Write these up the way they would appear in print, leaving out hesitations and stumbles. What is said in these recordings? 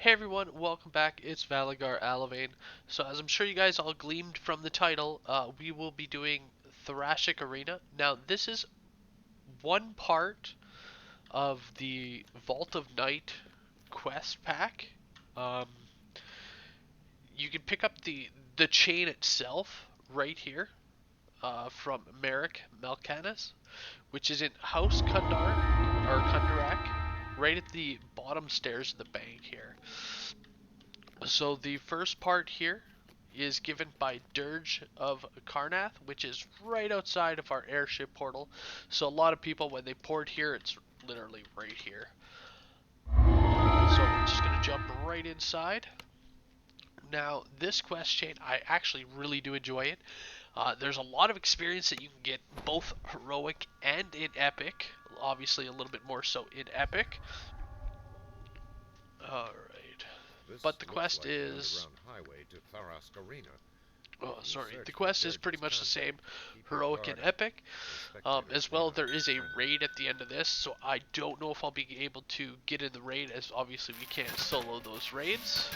Hey everyone, welcome back. It's Valagar Aloevain. So as I'm sure you guys all gleamed from the title, we will be doing Tharashk Arena. Now this is one part of the Vault of Night quest pack. Um, you can pick up the chain itself right here from Merrick Melcanis, which is in House Kundar or Kundarak, right at the bottom stairs of the bank here. So the first part here is given by Dirge of Karnath, which is right outside of our airship portal. So a lot of people, when they port here, it's literally right here. So we're just going to jump right inside. Now, this quest chain, I actually really do enjoy it. There's a lot of experience that you can get both heroic and in epic. Obviously, a little bit more so in epic. Alright. But the quest is... highway to Tharashk Arena. Oh, sorry. The quest is pretty much the same, heroic and epic. As well, there is a raid at the end of this, so I don't know if I'll be able to get in the raid, as obviously we can't solo those raids.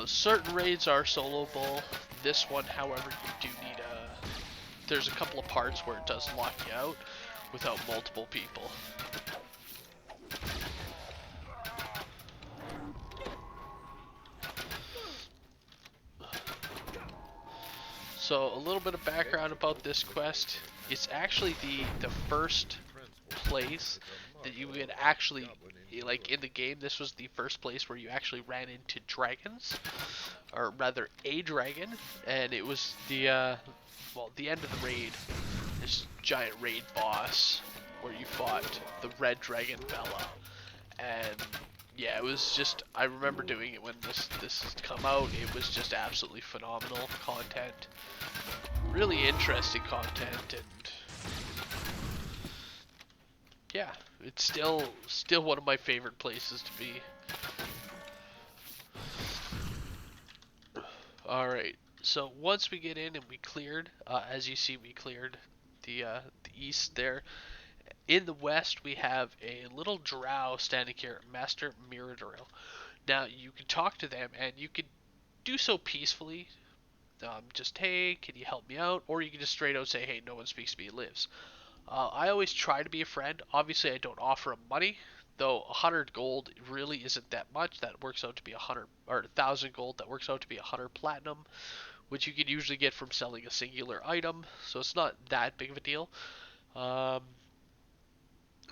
Certain raids are soloable. This one, however, you do need there's a couple of parts where it does lock you out without multiple people. So a little bit of background about this quest. It's actually the first place that you would actually, like in the game, this was the first place where you actually ran into dragons, or rather a dragon, and it was the end of the raid, this giant raid boss where you fought the red dragon Bella. And yeah, it was just, I remember doing it when this has come out. It was just absolutely phenomenal content, really interesting content, and yeah, it's still one of my favorite places to be. All right, so once we get in and we cleared, as you see, we cleared the east there. In the west, we have a little drow standing here, Master Miradoril. Now, you can talk to them, and you can do so peacefully. Just, hey, can you help me out? Or you can just straight out say, hey, no one speaks to me, lives. I always try to be a friend. Obviously, I don't offer them money, though 100 gold really isn't that much. That works out to be 100, or 1,000 gold. That works out to be 100 platinum, which you can usually get from selling a singular item. So it's not that big of a deal.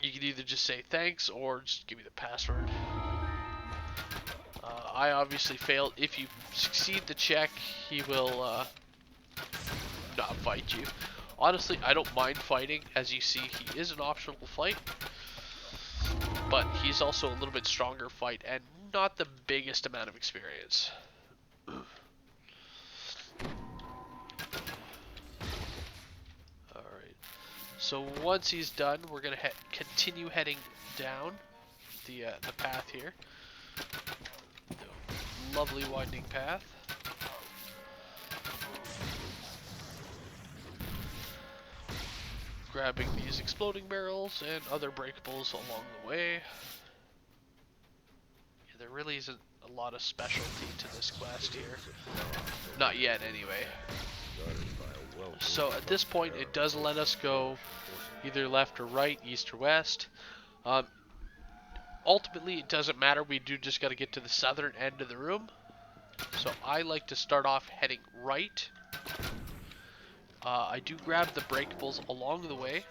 You can either just say thanks or just give me the password. I obviously failed. If you succeed the check, he will not fight you. Honestly, I don't mind fighting. As you see, he is an optional fight, but he's also a little bit stronger fight and not the biggest amount of experience. Alright, so once he's done, we're going to continue heading down the path here. The lovely winding path. Grabbing these exploding barrels and other breakables along the way. Yeah, there really isn't a lot of specialty to this quest here. Not yet, anyway. So at this point, it does let us go either left or right, east or west. Ultimately, it doesn't matter. We do just got to get to the southern end of the room. So I like to start off heading right. I do grab the breakables along the way.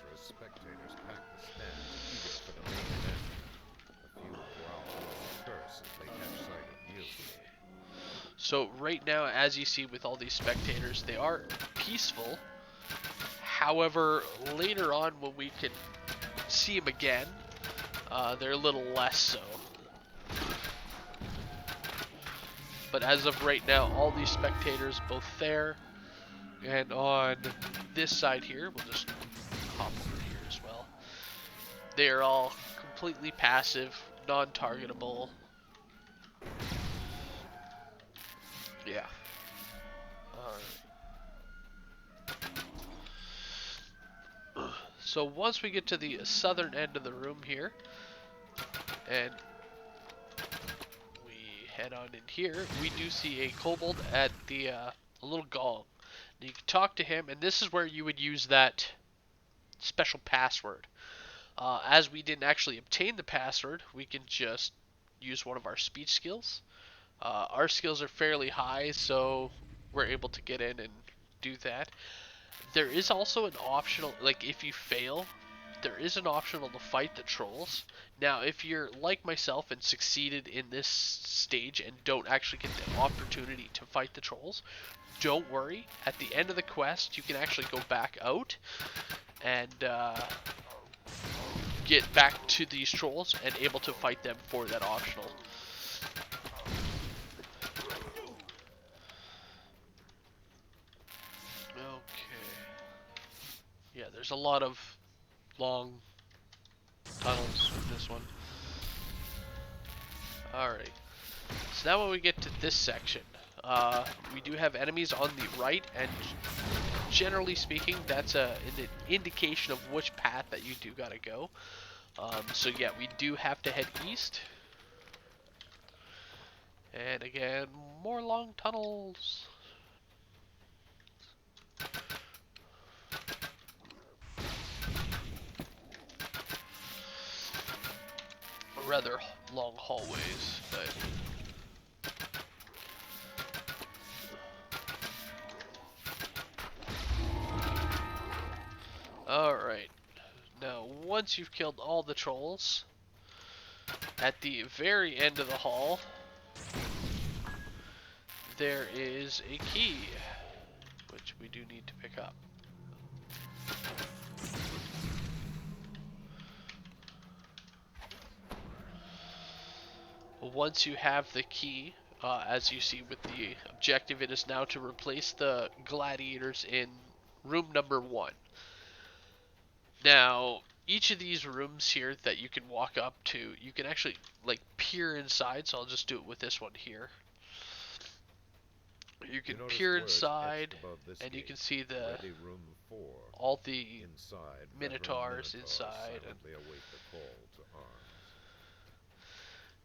So right now, as you see with all these spectators, they are peaceful. However, later on when we can see them again, they're a little less so. But as of right now, all these spectators, both there and on this side here, we'll just hop over here as well. They are all completely passive, non-targetable. Yeah. So once we get to the southern end of the room here, and head on in here, we do see a kobold at the a little gong. And you can talk to him, and this is where you would use that special password. As we didn't actually obtain the password, we can just use one of our speech skills. Our skills are fairly high, so we're able to get in and do that. There is also an optional, like if you fail, there is an optional to fight the trolls. Now, if you're like myself and succeeded in this stage and don't actually get the opportunity to fight the trolls, don't worry. At the end of the quest, you can actually go back out and get back to these trolls and able to fight them for that optional. Okay. Yeah, there's a lot of long tunnels with this one. Alright. So now when we get to this section, we do have enemies on the right, and generally speaking, that's an indication of which path that you do gotta go. So yeah, we do have to head east. And again, more long tunnels. Rather long hallways, but alright. Now, once you've killed all the trolls, at the very end of the hall, there is a key, which we do need to pick up. Once you have the key, as you see with the objective, it is now to replace the gladiators in room number 1. Now, each of these rooms here that you can walk up to, you can actually like peer inside, so I'll just do it with this one here. You can peer inside, and you can see all the minotaurs inside, and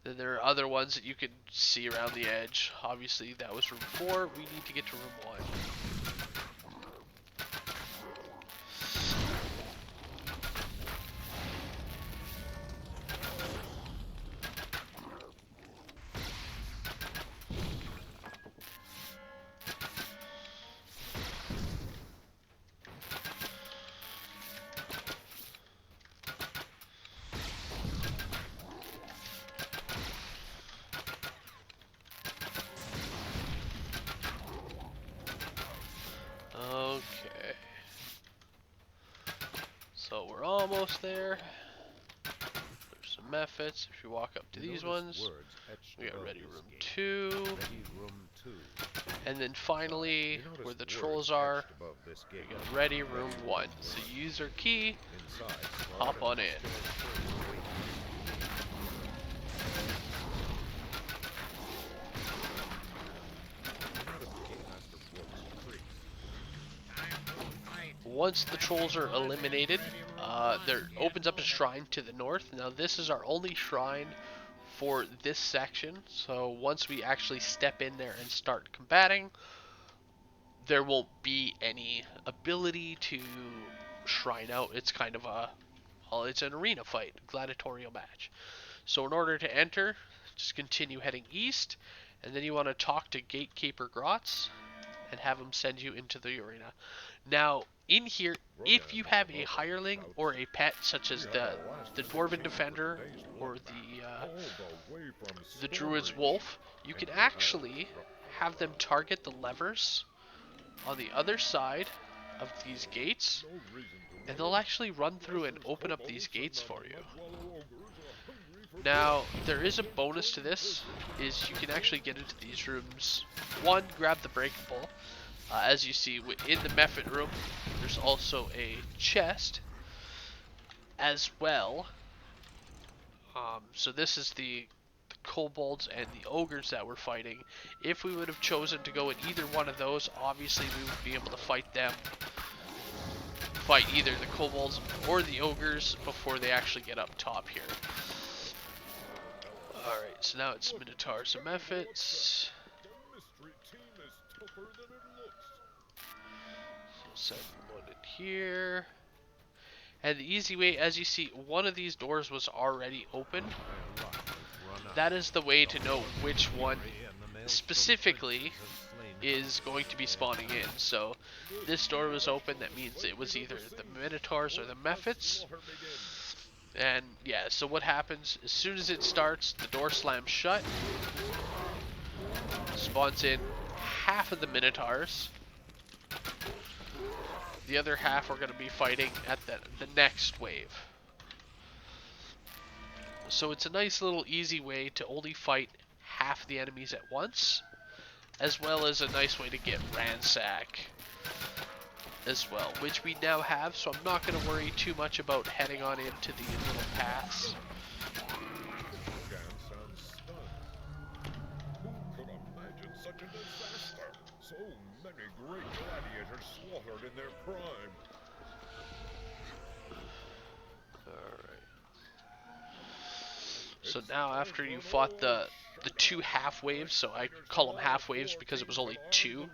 then there are other ones that you can see around the edge. Obviously, that was room 4. We need to get to room 1. Okay. So we're almost there. There's some methods. If you walk up to these ones, we got ready room 2. And then finally, where the trolls are, we got ready room 1. So use our key, hop on in. Once the trolls are eliminated, there opens up a shrine to the north. Now this is our only shrine for this section, so once we actually step in there and start combating, there won't be any ability to shrine out. It's kind of a, well, it's an arena fight, gladiatorial match. So in order to enter, just continue heading east, and then you want to talk to Gatekeeper Grotz and have him send you into the arena. Now, in here, if you have a hireling or a pet, such as the Dwarven Defender or the Druid's Wolf, you can actually have them target the levers on the other side of these gates, and they'll actually run through and open up these gates for you. Now, there is a bonus to this, is you can actually get into these rooms. 1, grab the breakable. As you see, in the method room, there's also a chest as well. So this is the kobolds and the ogres that we're fighting. If we would have chosen to go in either one of those, obviously we would be able to fight them. Fight either the kobolds or the ogres before they actually get up top here. Alright, So now it's Minotaurs and Mephits. So set one in here. And the easy way, as you see, one of these doors was already open. That is the way to know which one specifically is going to be spawning in. So this door was open, that means it was either the Minotaurs or the Mephits. And yeah, so what happens, as soon as it starts, the door slams shut, spawns in half of the Minotaurs. The other half are going to be fighting at the next wave. So it's a nice little easy way to only fight half the enemies at once, as well as a nice way to get ransack as well, which we now have, so I'm not going to worry too much about heading on into the little paths. Who could imagine such a disaster? So many great gladiators slaughtered in their prime. Alright. So now after you fought the two half waves, so I call them half waves because it was only two,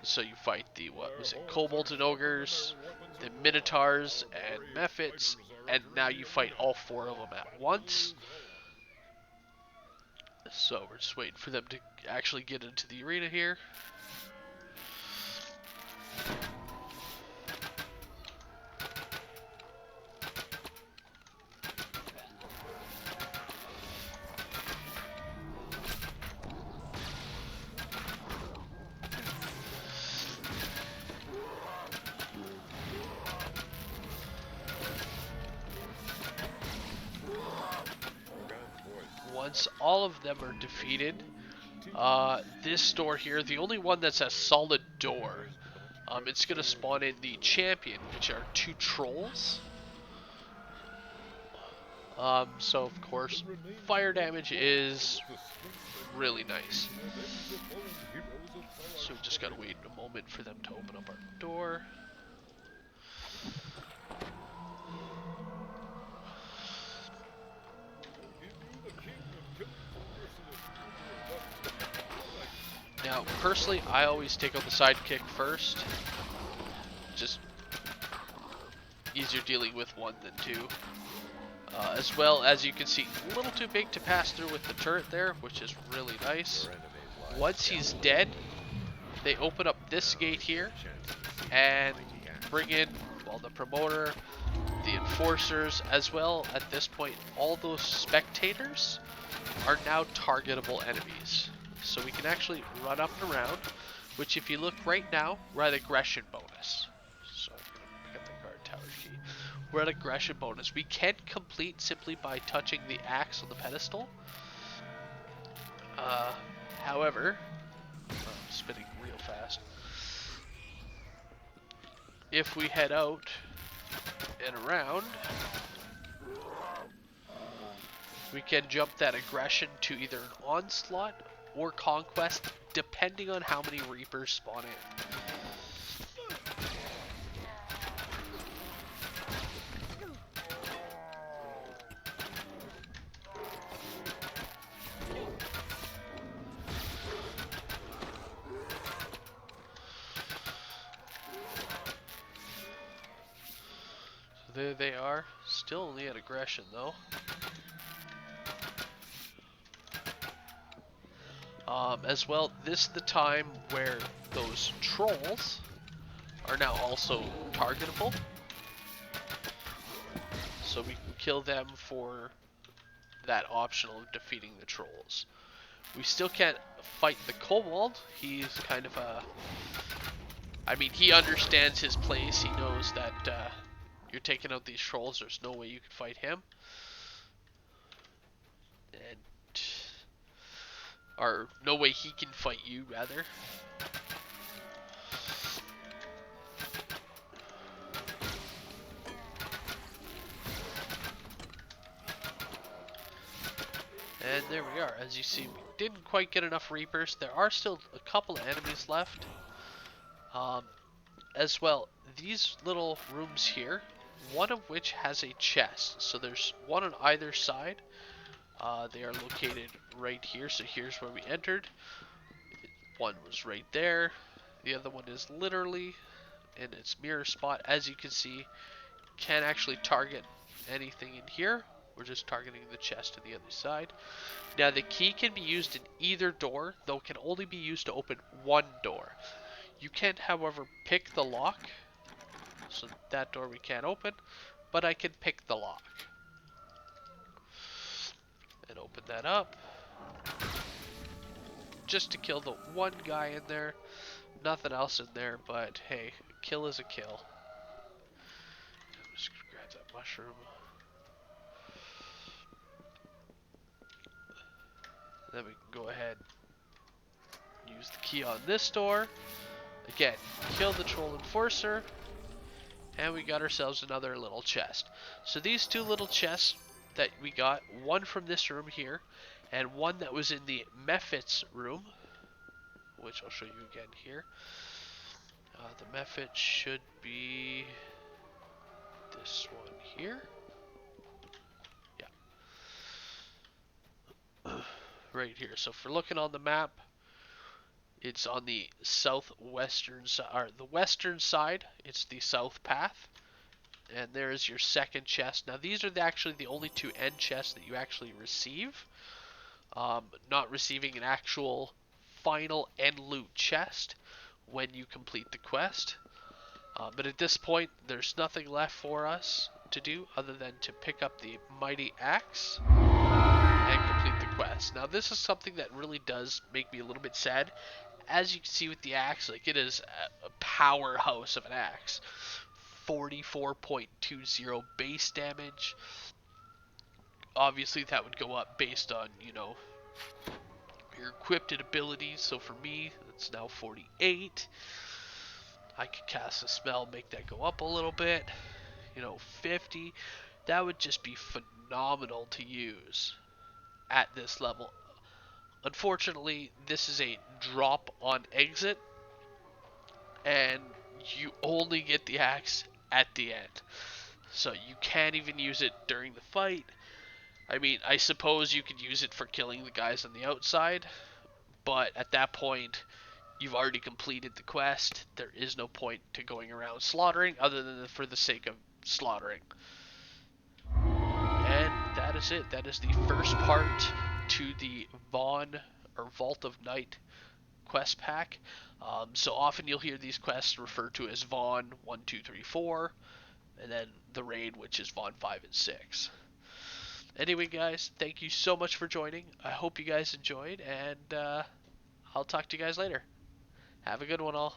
so you fight the, what was it, kobolds and ogres, the minotaurs and mephits, and now you fight all four of them at once. So we're just waiting for them to actually get into the arena here. Once all of them are defeated, this door here, the only one that's a solid door, it's going to spawn in the champion, which are two trolls. So of course, fire damage is really nice. So we just gotta wait a moment for them to open up our door. Now, personally, I always take out the sidekick first. Just easier dealing with one than two. As well, as you can see, a little too big to pass through with the turret there, which is really nice. Once he's dead, they open up this gate here and bring in, well, the promoter, the enforcers, as well, at this point, all those spectators are now targetable enemies. So we can actually run up and around, which if you look right now, we're at aggression bonus. So I'm going to pick up the guard tower key. We're at aggression bonus. We can complete simply by touching the axe on the pedestal. However, I'm spinning real fast. If we head out and around, we can jump that aggression to either an onslaught or conquest, depending on how many reapers spawn in. So there they are, still only at aggression though. As well, this is the time where those trolls are now also targetable. So we can kill them for that optional of defeating the trolls. We still can't fight the kobold. He's kind of a... I mean, he understands his place. He knows that you're taking out these trolls. There's no way you can fight him. And... or no way he can fight you, rather. And there we are. As you see, we didn't quite get enough Reapers. There are still a couple of enemies left. As well, these little rooms here, one of which has a chest. So there's one on either side, They are located right here. So here's where we entered. One was right there. The other one is literally in its mirror spot. As you can see, can't actually target anything in here. We're just targeting the chest on the other side. Now the key can be used in either door, though it can only be used to open one door. You can, however, pick the lock. So that door we can't open, but I can pick the lock. And open that up. Just to kill the one guy in there. Nothing else in there, but hey, a kill is a kill. I'm just gonna grab that mushroom. Then we can go ahead and use the key on this door. Again, kill the troll enforcer. And we got ourselves another little chest. So these two little chests that we got, one from this room here, and one that was in the Mephit's room, which I'll show you again here. The Mephit should be this one here. Yeah. Right here. So if we're looking on the map, it's on the southwestern side, or the western side. It's the south path. And there's your second chest. Now these are actually the only two end chests that you actually receive. Not receiving an actual final end loot chest when you complete the quest. But at this point, there's nothing left for us to do other than to pick up the mighty axe and complete the quest. Now this is something that really does make me a little bit sad. As you can see with the axe, like, it is a powerhouse of an axe. 44.20 base damage. Obviously that would go up based on, your equipped abilities. So for me, it's now 48. I could cast a spell, make that go up a little bit. 50. That would just be phenomenal to use at this level. Unfortunately, this is a drop on exit, and you only get the axe at the end. So you can't even use it during the fight. I mean, I suppose you could use it for killing the guys on the outside, but at that point, you've already completed the quest. There is no point to going around slaughtering other than for the sake of slaughtering. And that is it. That is the first part to the Vaughn or Vault of Night quest pack. So often you'll hear these quests referred to as Vaughn 1, 2, 3, 4, and then the raid, which is Vaughn 5 and 6. Anyway, guys, thank you so much for joining. I hope you guys enjoyed, and I'll talk to you guys later. Have a good one, all.